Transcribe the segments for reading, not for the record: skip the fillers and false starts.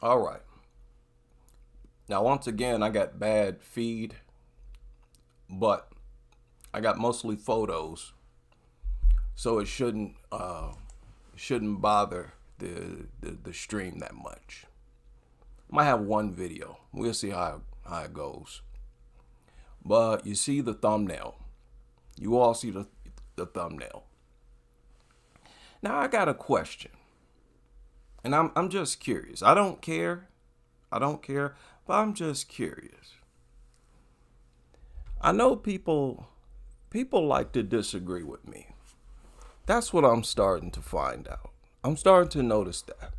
All right. Now, once again, I got bad feed, but I got mostly photos, so it shouldn't bother the stream that much. Might have one video. We'll see how it goes. But you see the thumbnail. You all see the thumbnail. Now I got a question. And I'm just curious. I don't care, but I'm just curious. I know people like to disagree with me. That's what I'm starting to find out. I'm starting to notice that.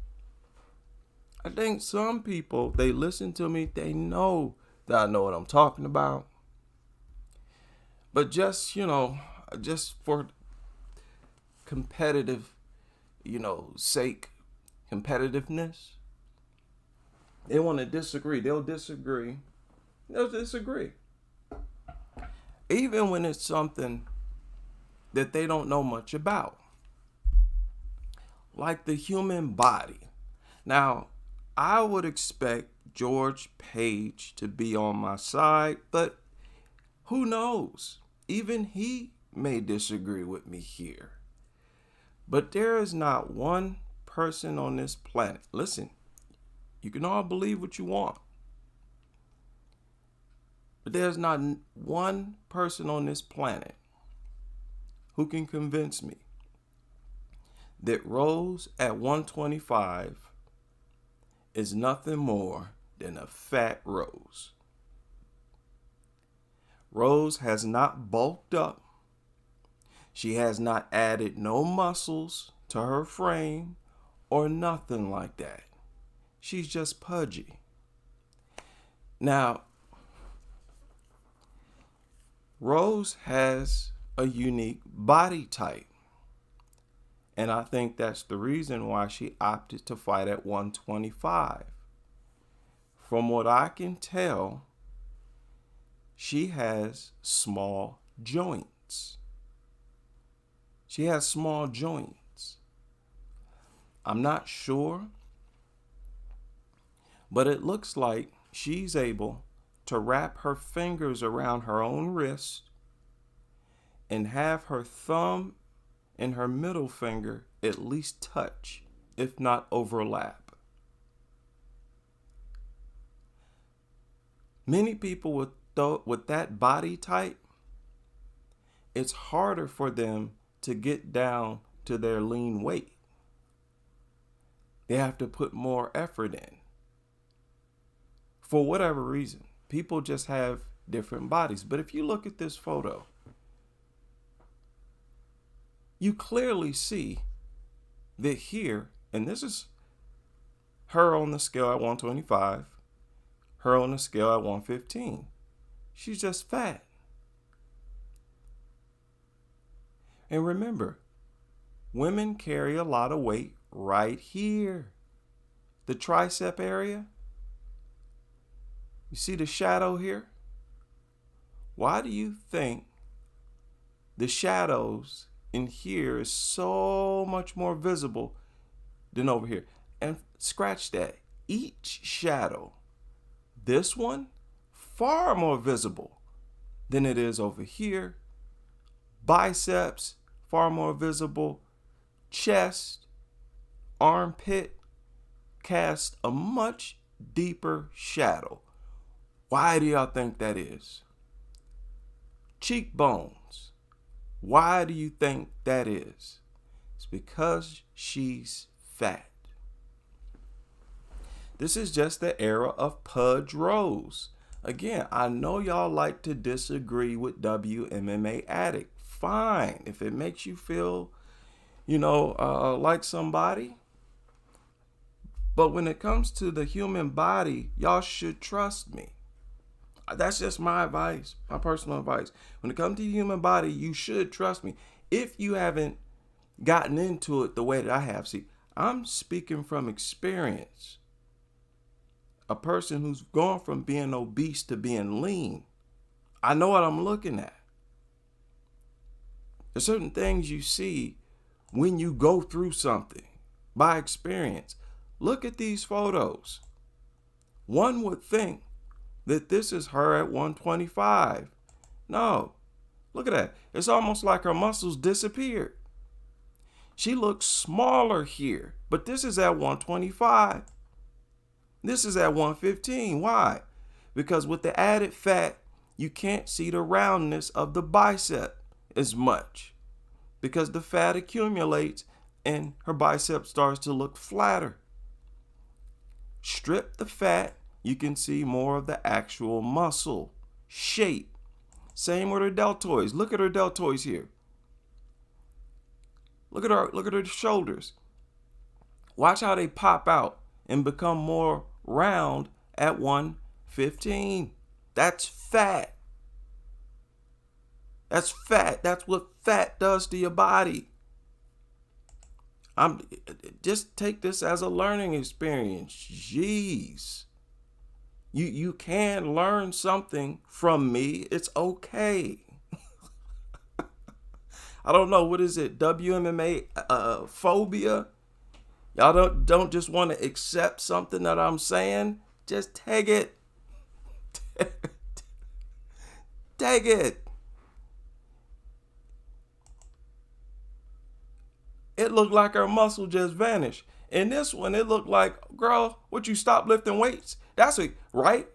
I think some people, they listen to me, they know that I know what I'm talking about. But just for competitive, sake, competitiveness, they want to disagree. They'll disagree. Even when it's something that they don't know much about. Like the human body. Now, I would expect George Page to be on my side, but who knows? Even he may disagree with me here. But there is not one person on this planet. Listen, you can all believe what you want. But there's not one person on this planet who can convince me that Rose at 125 is nothing more than a fat Rose. Rose has not bulked up. She has not added no muscles to her frame or nothing like that. She's just pudgy. Now, Rose has a unique body type. And I think that's the reason why she opted to fight at 125. From what I can tell, she has small joints. I'm not sure, but it looks like she's able to wrap her fingers around her own wrist and have her thumb and her middle finger at least touch, if not overlap. Many people with that body type, it's harder for them to get down to their lean weight. They have to put more effort in. For whatever reason, people just have different bodies. But if you look at this photo, you clearly see that here, and this is her on the scale at 125, her on the scale at 115. She's just fat. And remember, women carry a lot of weight right here. The tricep area. You see the shadow here? Why do you think the shadows in here is so much more visible than over here? And scratch that. Each shadow, this one, far more visible than it is over here. Biceps, far more visible. Chest, armpit, cast a much deeper shadow. Why do y'all think that is? Cheekbones. Why do you think that is? It's because she's fat. This is just the era of Pudge Rose. Again, I know y'all like to disagree with WMMA Addict. Fine. If it makes you feel, like somebody. But when it comes to the human body, y'all should trust me. That's just my advice, my personal advice. When it comes to the human body, you should trust me. If you haven't gotten into it the way that I have, see, I'm speaking from experience. A person who's gone from being obese to being lean. I know what I'm looking at. There's certain things you see when you go through something by experience. Look at these photos. One would think that this is her at 125. No, look at that. It's almost like her muscles disappeared. She looks smaller here, but this is at 125. This is at 115. Why? Because with the added fat, you can't see the roundness of the bicep as much because the fat accumulates and her bicep starts to look flatter. Strip the fat, you can see more of the actual muscle shape. Same with her deltoids. Look at her deltoids here. Look at her shoulders. Watch how they pop out and become more round at 115. That's fat. That's fat. That's what fat does to your body. Just take this as a learning experience. Jeez. You can learn something from me. It's okay. I don't know, what is it? WMMA phobia? Y'all don't just want to accept something that I'm saying. Just take it. Take it. It looked like her muscle just vanished. In this one, it looked like, girl, would you stop lifting weights? That's it, right?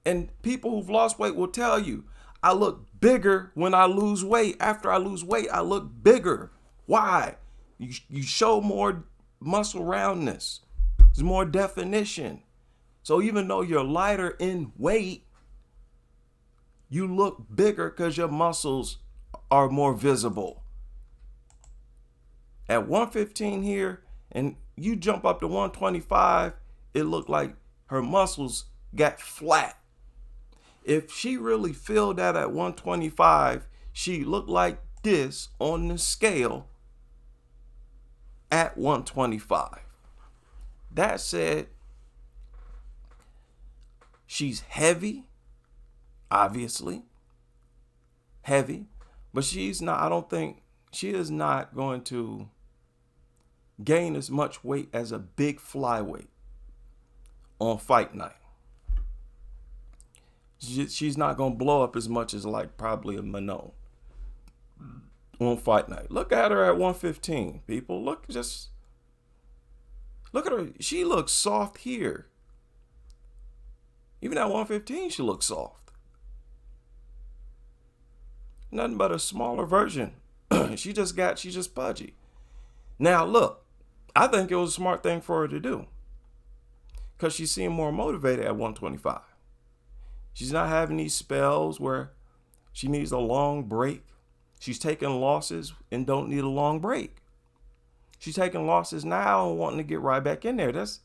And people who've lost weight will tell you, I look bigger when I lose weight. After I lose weight, I look bigger. Why? You show more muscle roundness. There's more definition. So even though you're lighter in weight, you look bigger because your muscles are more visible. At 115 here, and you jump up to 125, it looked like her muscles got flat. If she really filled that at 125, she looked like this on the scale at 125. That said, she's heavy, obviously. Heavy. But she's not, I don't think, she is not going to gain as much weight as a big flyweight on fight night. She's not going to blow up as much as like probably a Manon on fight night. Look at her at 115, people. Look at her. She looks soft here. Even at 115, she looks soft. Nothing but a smaller version. She's just pudgy. Now, look, I think it was a smart thing for her to do because she seemed more motivated at 125. She's not having these spells where she needs a long break. She's taking losses and don't need a long break. She's taking losses now and wanting to get right back in there. That's,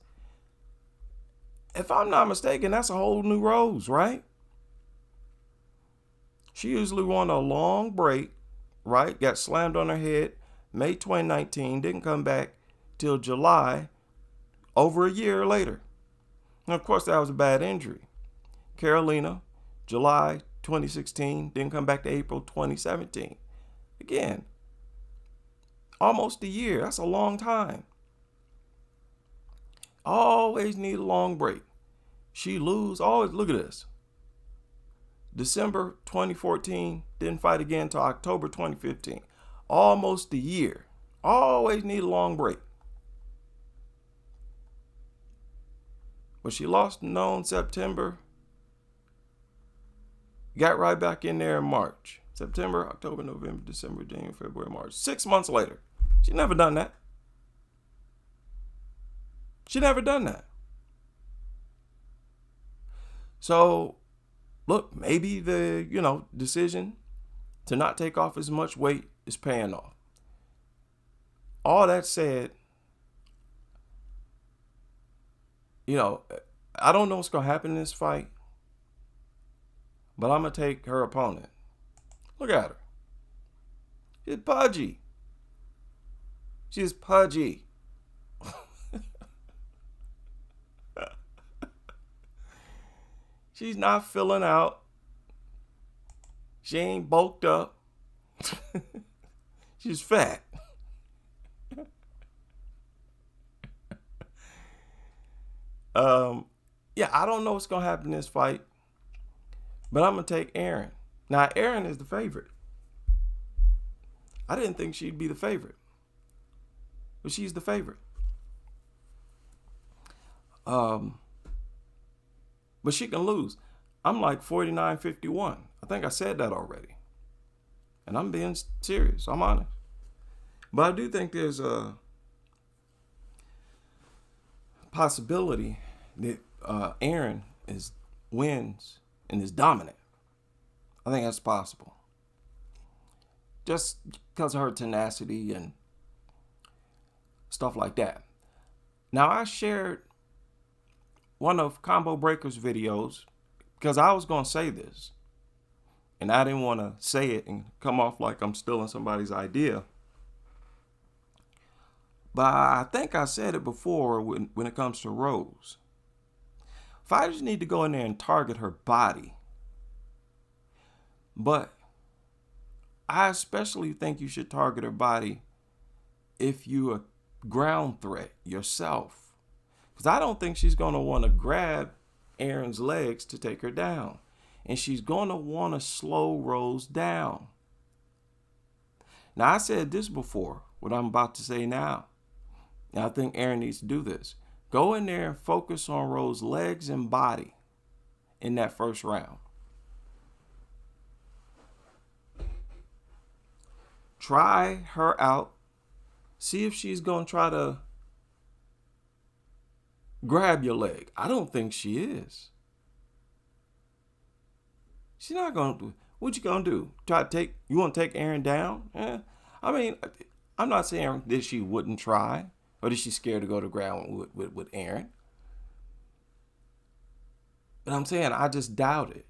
if I'm not mistaken, that's a whole new Rose, right? She usually wanted a long break, right? Got slammed on her head May 2019, didn't come back till July, over a year later. And of course, that was a bad injury. Carolina, July 2016, didn't come back to April 2017. Again, almost a year. That's a long time. Always need a long break. She always, look at this. December 2014, didn't fight again until October 2015. Almost a year. Always need a long break. But she lost in September. Got right back in there in March. September, October, November, December, January, February, March. 6 months later. She never done that. She never done that. So, look, maybe the, decision to not take off as much weight is paying off. All that said, I don't know what's going to happen in this fight, but I'm going to take her opponent. Look at her. She's pudgy. She's pudgy. She's not filling out. She ain't bulked up. She's fat. Yeah, I don't know what's gonna happen in this fight, but I'm gonna take Erin. Now, Erin is the favorite. I didn't think she'd be the favorite, but she's the favorite. But she can lose. I'm like 49-51. I think I said that already. And I'm being serious. I'm honest. But I do think there's a possibility that Erin wins and is dominant. I think that's possible. Just because of her tenacity and stuff like that. Now, I shared one of Combo Breaker's videos because I was going to say this. And I didn't want to say it and come off like I'm stealing somebody's idea. But I think I said it before when it comes to Rose. Fighters need to go in there and target her body. But I especially think you should target her body if you're a ground threat yourself. Because I don't think she's going to want to grab Erin's legs to take her down. And she's going to want to slow Rose down. Now, I said this before, what I'm about to say now. And I think Erin needs to do this. Go in there and focus on Rose's legs and body in that first round. Try her out. See if she's going to try to grab your leg. I don't think she is. She's not going to. What you going to do? You want to take Erin down? I mean, I'm not saying that she wouldn't try. Or is she scared to go to ground with Erin? But I'm saying I just doubt it.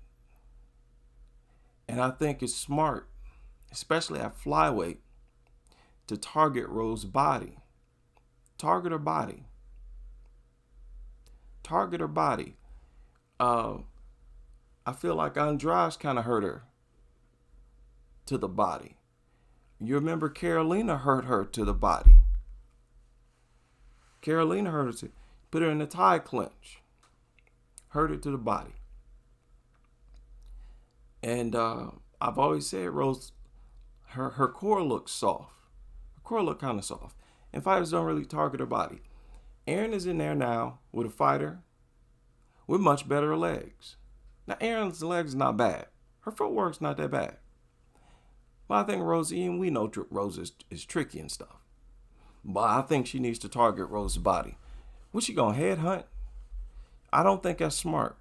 And I think it's smart, especially at flyweight, to target Rose's body. Target her body. Target her body. I feel like Andrade kind of hurt her to the body. You remember Carolina hurt her to the body. Carolina hurt her to put her in a tie clinch. Hurt her to the body. And I've always said Rose, her core looks soft. Her core look kind of soft. And fighters don't really target her body. Erin is in there now with a fighter with much better legs. Now, Erin's legs is not bad. Her footwork's not that bad. But I think and we know Rose is tricky and stuff. But I think she needs to target Rose's body. What's she going to headhunt? I don't think that's smart.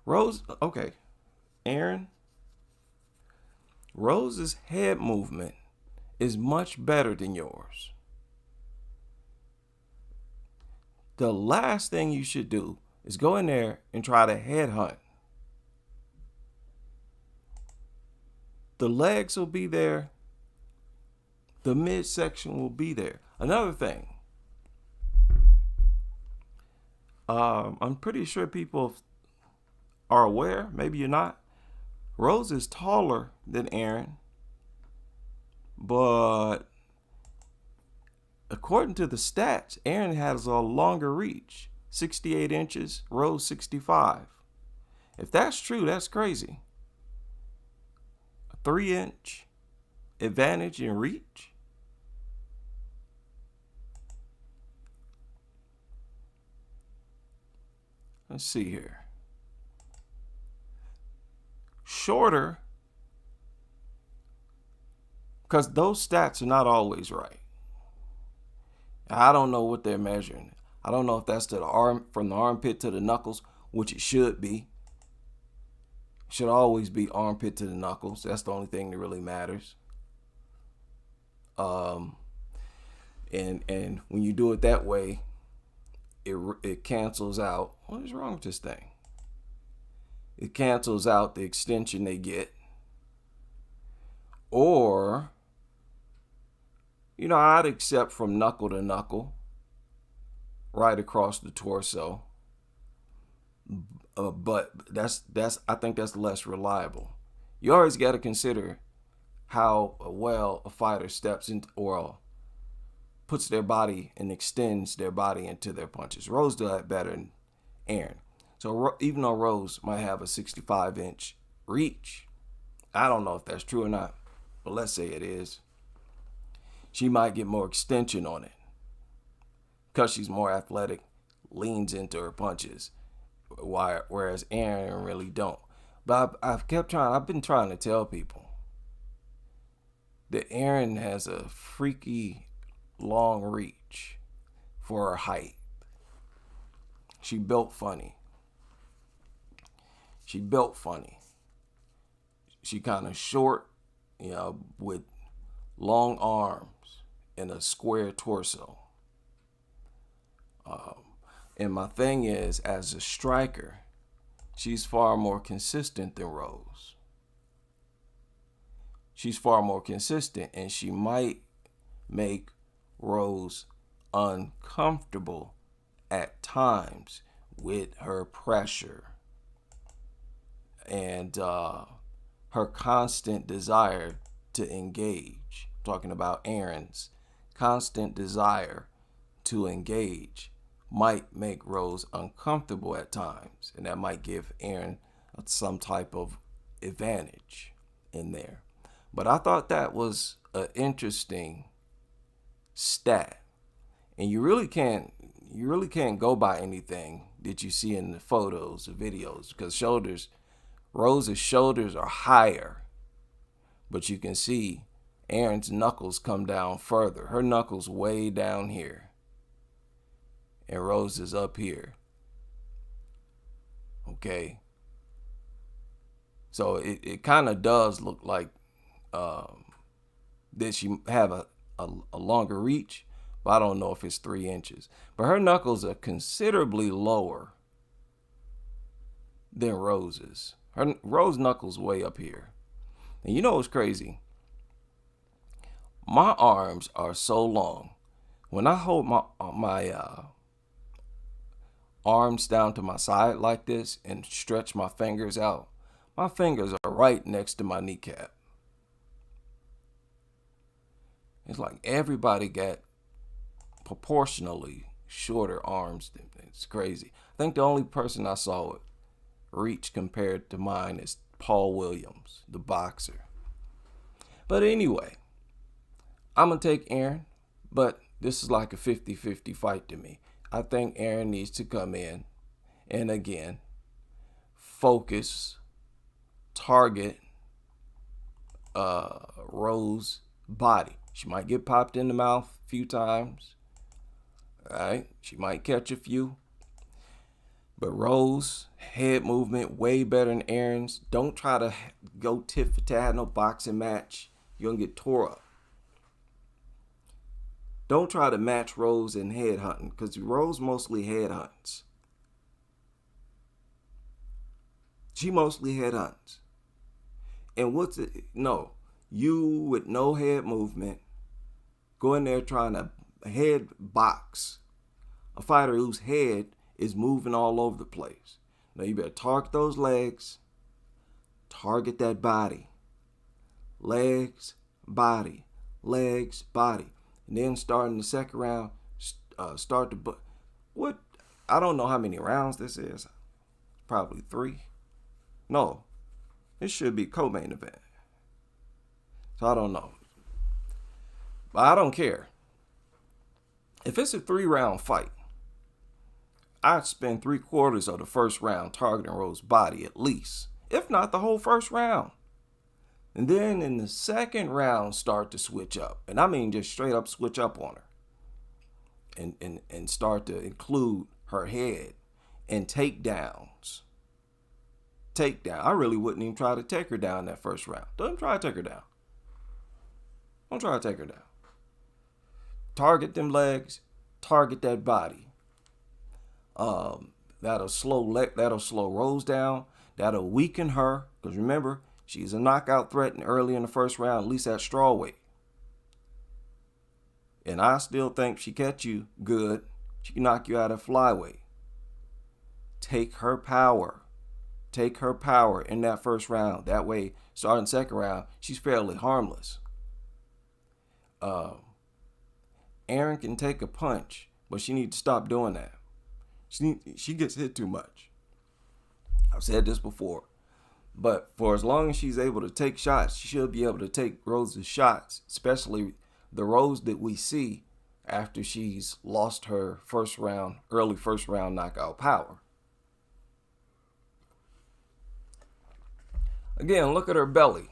Rose, okay. Erin, Rose's head movement is much better than yours. The last thing you should do is go in there and try to headhunt. The legs will be there. The midsection will be there. Another thing. I'm pretty sure people are aware. Maybe you're not. Rose is taller than Erin. But according to the stats, Erin has a longer reach. 68 inches, Rose 65. If that's true, that's crazy. A 3-inch advantage in reach. Let's see here. Shorter, because those stats are not always right. I don't know what they're measuring. I don't know if that's to the arm, from the armpit to the knuckles, which it should be. It should always be armpit to the knuckles. That's the only thing that really matters. And when you do it that way, it cancels out. What is wrong with this thing? It cancels out the extension they get. Or, I'd accept from knuckle to knuckle, right across the torso. But I think that's less reliable. You always got to consider how well a fighter steps into, or puts their body and extends their body into their punches. Rose does that better than Aaron. So even though Rose might have a 65-inch reach, I don't know if that's true or not, but let's say it is. She might get more extension on it because she's more athletic, leans into her punches, whereas Aaron really don't. But I've been trying to tell people that Aaron has a freaky long reach for her height. She built funny. She kind of short, with long arms and a square torso. And my thing is, as a striker, she's far more consistent than Rose. She's far more consistent, and she might make Rose uncomfortable at times with her pressure and her constant desire to engage. I'm talking about Aaron's constant desire to engage might make Rose uncomfortable at times, and that might give Aaron some type of advantage in there. But I thought that was an interesting stat, and you really can't go by anything that you see in the photos or videos, because Rose's shoulders are higher, but you can see Aaron's knuckles come down further. Her knuckles way down here, and Rose is up here. Okay, so it kind of does look like that she have a longer reach, but I don't know if it's 3 inches. But her knuckles are considerably lower than Rose's. Rose knuckles way up here. And you know what's crazy? My arms are so long. When I hold my arms down to my side like this and stretch my fingers out, my fingers are right next to my kneecap. It's like everybody got proportionally shorter arms. It's crazy. I think the only person I saw with reach compared to mine is Paul Williams, the boxer. But anyway, I'm going to take Aaron, but this is like a 50-50 fight to me. I think Aaron needs to come in and again focus, target Rose's body. She might get popped in the mouth a few times. All right, she might catch a few. But Rose, head movement way better than Aaron's. Don't try to go tit for tat, no boxing match. You're going to get tore up. Don't try to match Rose in head hunting, because Rose mostly head hunts. She mostly head hunts. And what's it? No, you with no head movement, go in there trying to head box a fighter whose head is moving all over the place. Now you better target those legs, target that body. Legs, body, legs, body. And then starting the second round, I don't know how many rounds this is. Probably 3. No, this should be co-main event. So I don't know. But I don't care. If it's a 3-round fight, I'd spend 3/4 of the first round targeting Rose's body at least, if not the whole first round. And then in the second round, start to switch up. And I mean just straight up switch up on her. And start to include her head and takedowns. Takedown. I really wouldn't even try to take her down that first round. Don't try to take her down. Don't try to take her down. Target them legs. Target that body. That'll slow Rose down. That'll weaken her. Because remember, she's a knockout threat early in the first round, at least at strawweight. And I still think she catch you good. She can knock you out at flyweight. Take her power. Take her power in that first round. That way, starting second round, she's fairly harmless. Erin can take a punch, but she needs to stop doing that. She gets hit too much. I've said this before. But for as long as she's able to take shots, she should be able to take Rose's shots, especially the Rose that we see after she's lost her early first round knockout power. Again, look at her belly.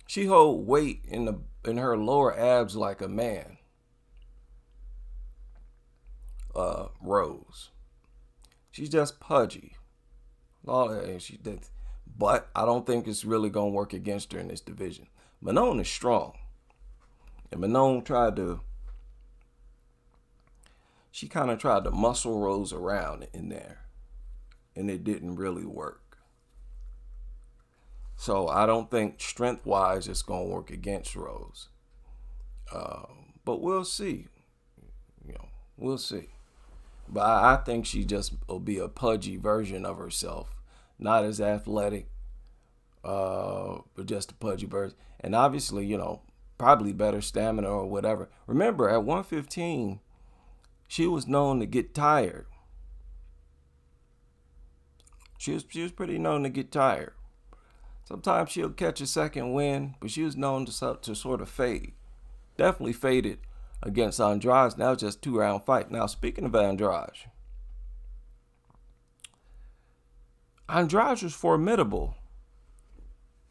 She hold weight in her lower abs like a man. Rose. She's just pudgy. But I don't think it's really going to work against her in this division. Manon is strong. And Manon tried to muscle Rose around in there. And it didn't really work. So I don't think strength-wise it's going to work against Rose. But we'll see. We'll see. But I think she just will be a pudgy version of herself. Not as athletic, but just a pudgy version. And obviously, probably better stamina or whatever. Remember, at 115, she was known to get tired. She was pretty known to get tired. Sometimes she'll catch a second win, but she was known to sort of fade. Definitely faded against Andrade. Now it's just a 2-round fight. Now, speaking of Andrade was formidable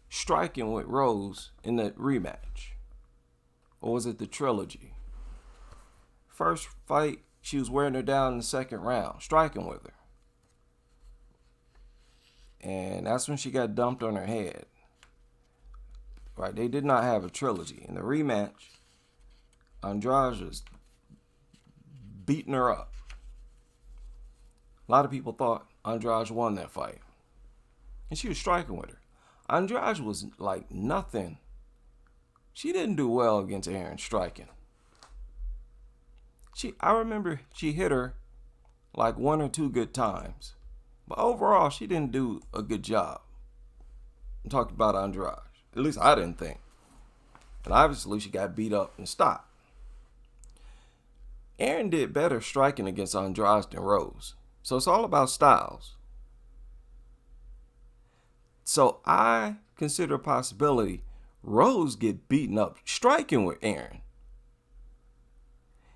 striking with Rose in the rematch. Or was it the trilogy? First fight, she was wearing her down in the second round, striking with her. And that's when she got dumped on her head. Right, they did not have a trilogy. In the rematch, Andrade was beating her up. A lot of people thought Andrade won that fight. And she was striking with her. Andrade was like nothing. She didn't do well against Erin striking. I remember she hit her like 1 or 2 good times. But overall, she didn't do a good job. I'm talking about Andrade. At least I didn't think. And obviously, she got beat up and stopped. Erin did better striking against Andrade than Rose. So it's all about styles. So I consider a possibility Rose get beaten up striking with Erin.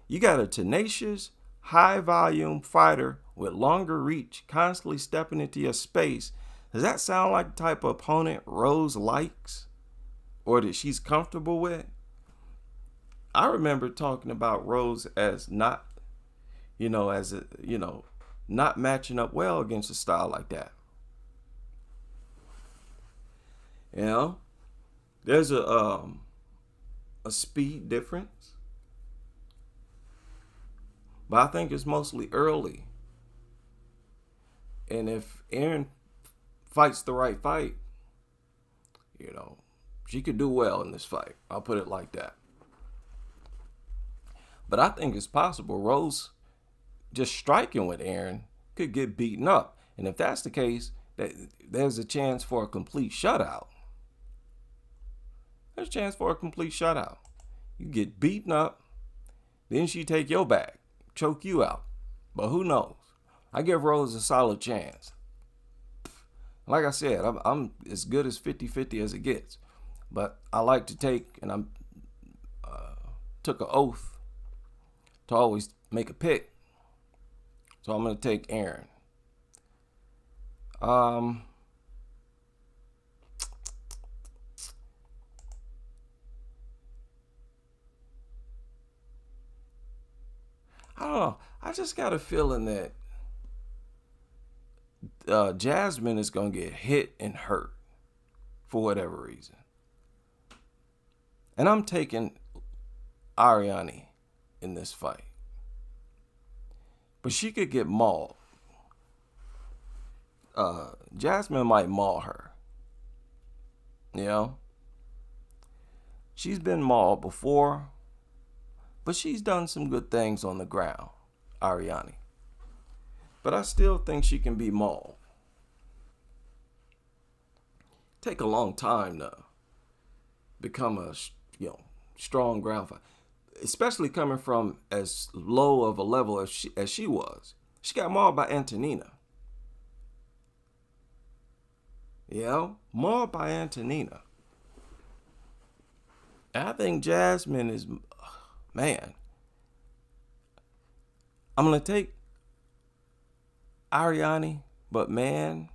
You got a tenacious, high-volume fighter with longer reach, constantly stepping into your space. Does that sound like the type of opponent Rose likes or that she's comfortable with? I remember talking about Rose as not matching up well against a style like that. There's a speed difference. But I think it's mostly early. And if Erin fights the right fight, she could do well in this fight. I'll put it like that. But I think it's possible Rose just striking with Erin could get beaten up. And if that's the case, there's a chance for a complete shutout. There's a chance for a complete shutout. You get beaten up, then she take your back, choke you out. But who knows? I give Rose a solid chance. Like I said, I'm as good as 50-50 as it gets. But I like to take, and I'm took an oath to always make a pick. So I'm going to take Erin. I don't know. I just got a feeling that Jasmine is going to get hit and hurt for whatever reason. And I'm taking Ariane in this fight. But she could get mauled. Jasmine might maul her. She's been mauled before, but she's done some good things on the ground, Ariane. But I still think she can be mauled. Take a long time to become a strong ground fighter. especially coming from as low of a level as she was. She got mauled by Antonina. Mauled by Antonina. And I think Jasmine is, man. I'm going to take Ariane, but man,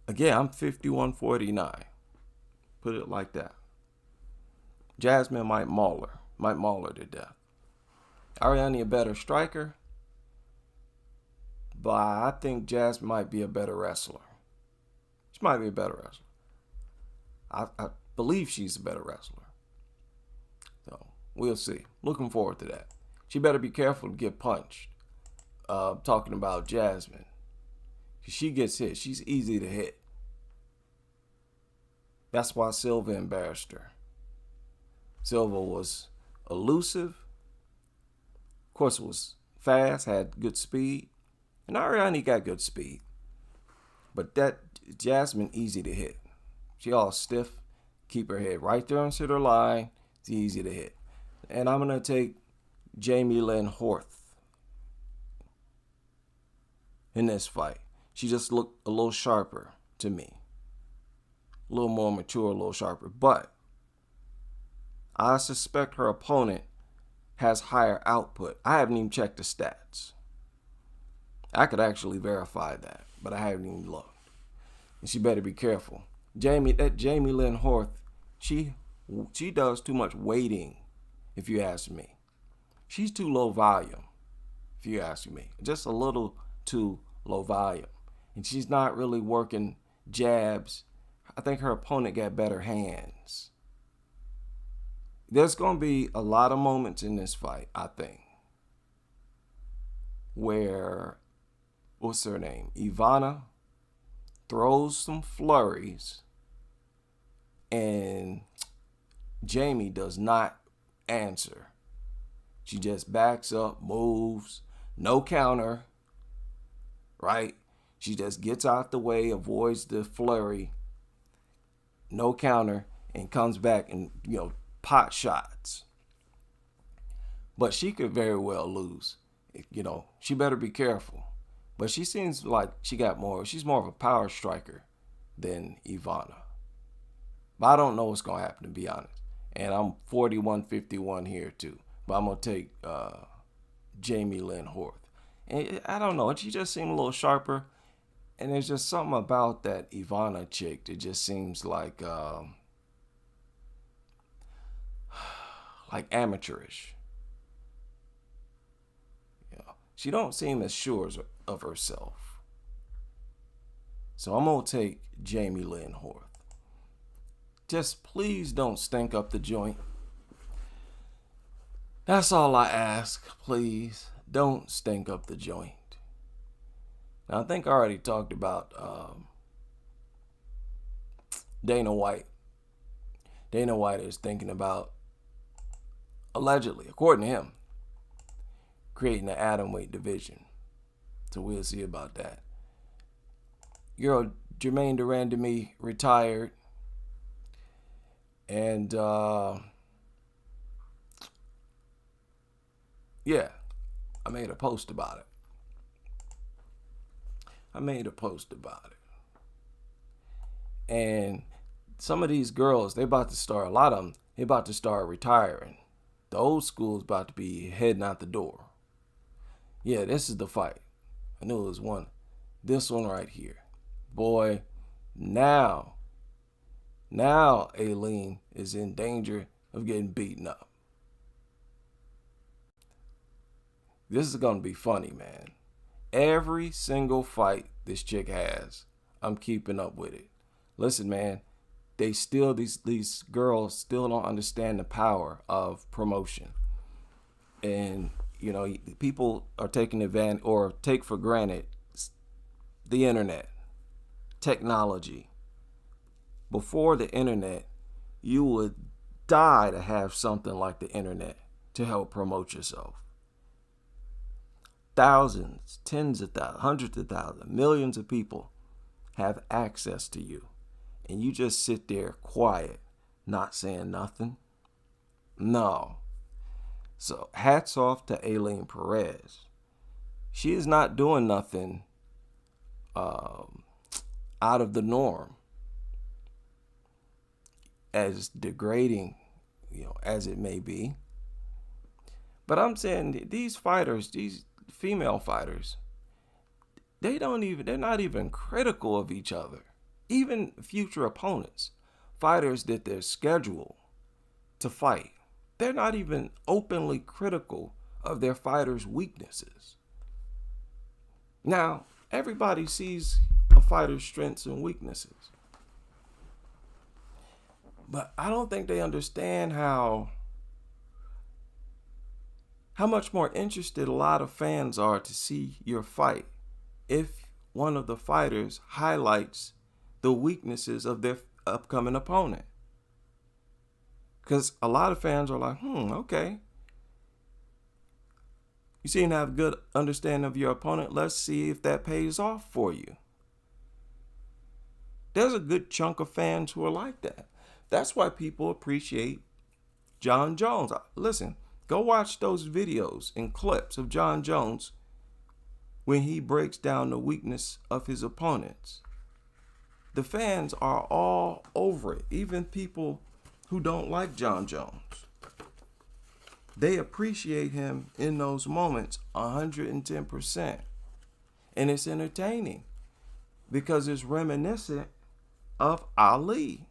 again, I'm 51-49. Put it like that. Jasmine might maul her to death. Ariane a better striker, but I think Jasmine might be a better wrestler. She might be a better wrestler. I believe she's a better wrestler. So we'll see. Looking forward to that. She better be careful to get punched. Talking about Jasmine. Because she gets hit. She's easy to hit. That's why Silva embarrassed her. Silva was elusive. Of course, it was fast, had good speed. And Ariane got good speed. But that Jasmine, easy to hit. She all stiff. Keep her head right there on center line. It's easy to hit. And I'm going to take Jamie Lynn Horth in this fight. She just looked a little sharper to me. A little more mature, a little sharper. But I suspect her opponent has higher output. I haven't even checked the stats. I could actually verify that, but I haven't even looked. And she better be careful. Jamie Lynn Horth, she does too much waiting, if you ask me. She's too low volume, if you ask me. Just a little too low volume. And she's not really working jabs. I think her opponent got better hands. There's going to be a lot of moments in this fight, I think, where, what's her name? Ivana throws some flurries and Jamie does not answer. She just backs up, moves, no counter, right? She just gets out the way, avoids the flurry, no counter, and comes back and, pot shots. But she could very well lose. She better be careful. But she seems like she's more of a power striker than Ivana. But I don't know what's going to happen, to be honest. And I'm 41-51 here, too. But I'm going to take Jamie Lynn Horth. And I don't know. She just seemed a little sharper. And there's just something about that Ivana chick that just seems like amateurish. She don't seem as sure of herself. So I'm going to take Jamie Lynn Horth. Just please don't stink up the joint. That's all I ask, please. Don't stink up the joint. Now, I think I already talked about Dana White. Dana White is thinking about, allegedly, according to him, creating an atomweight division. So we'll see about that. Jermaine Durandamy retired. And, yeah, I made a post about it. And some of these girls, a lot of them, they about to start retiring. The old school's about to be heading out the door. Yeah, this is the fight. I knew it was one. This one right here. Boy, now Aileen is in danger of getting beaten up. This is going to be funny, man. Every single fight this chick has, I'm keeping up with it. Listen, man, these girls still don't understand the power of promotion. And, people are taking advantage or take for granted the internet, technology. Before the internet, you would die to have something like the internet to help promote yourself. Thousands, tens of thousands, hundreds of thousands, millions of people have access to you. And you just sit there quiet, not saying nothing. No. So hats off to Aileen Perez. She is not doing nothing out of the norm, as degrading, as it may be. But I'm saying these fighters, these female fighters, they're not even critical of each other. Even future opponents, fighters that they're scheduled to fight, they're not even openly critical of their fighters' weaknesses. Now, everybody sees a fighter's strengths and weaknesses. But I don't think they understand how much more interested a lot of fans are to see your fight if one of the fighters highlights the weaknesses of their upcoming opponent. Because a lot of fans are like, okay. You seem to have a good understanding of your opponent. Let's see if that pays off for you. There's a good chunk of fans who are like that. That's why people appreciate Jon Jones. Listen, go watch those videos and clips of Jon Jones when he breaks down the weakness of his opponents. The fans are all over it, even people who don't like Jon Jones. They appreciate him in those moments 110%. And it's entertaining because it's reminiscent of Ali.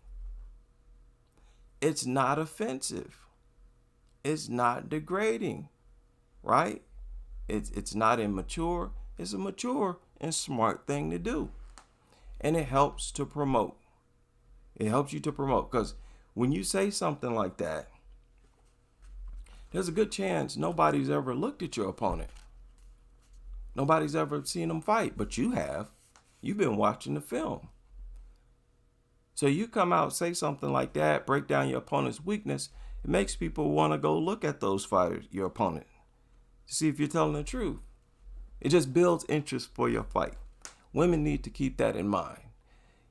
It's not offensive. It's not degrading, right? It's not immature. It's a mature and smart thing to do. And it helps to promote. It helps you to promote because when you say something like that, there's a good chance nobody's ever looked at your opponent. Nobody's ever seen them fight, but you have. You've been watching the film. So you come out, say something like that, break down your opponent's weakness. It makes people want to go look at those fighters, your opponent, to see if you're telling the truth. It just builds interest for your fight. Women need to keep that in mind.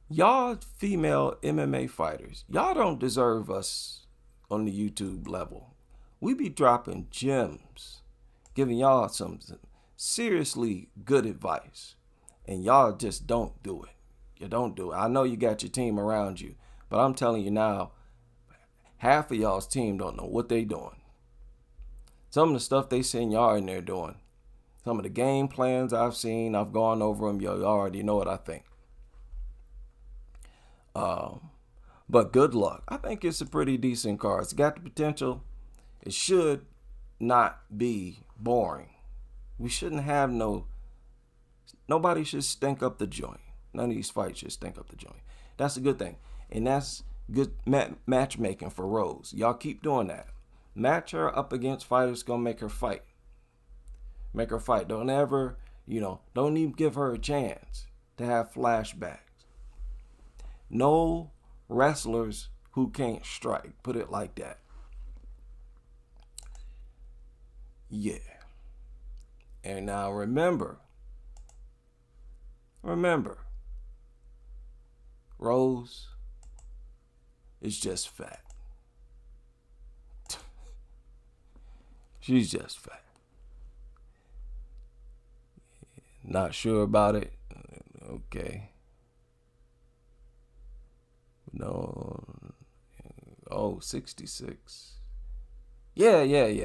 Y'all female MMA fighters, y'all don't deserve us on the YouTube level. We be dropping gems, giving y'all some seriously good advice, and y'all just don't do it. You don't do it. I know you got your team around you, but I'm telling you now, half of y'all's team don't know what they doing. Some of the stuff they send y'all in there doing, some of the game plans I've seen, I've gone over them. Y'all already know what I think. But good luck. I think it's a pretty decent card. It's got the potential. It should not be boring. We shouldn't have nobody should stink up the joint. None of these fights should stink up the joint. That's a good thing. And that's good matchmaking for Rose. Y'all keep doing that. Match her up against fighters gonna make her fight. Make her fight. Don't ever, don't even give her a chance to have flashbacks. No wrestlers who can't strike. Put it like that. Yeah. And now remember, Rose is just fat. She's just fat. Not sure about it? Okay. No. Oh, 66. Yeah.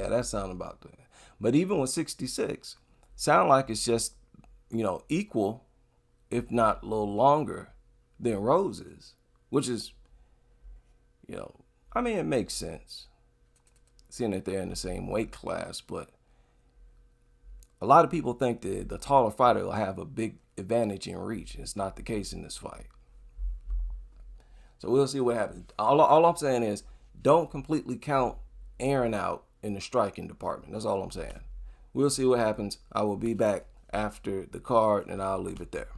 That sounds about that. But even with 66, sound like it's just, equal, if not a little longer than Rose's, which is, it makes sense, seeing that they're in the same weight class. But a lot of people think that the taller fighter will have a big advantage in reach. It's not the case in this fight. So we'll see what happens. All I'm saying is don't completely count Aaron out in the striking department. That's all I'm saying. We'll see what happens. I will be back after the card, and I'll leave it there.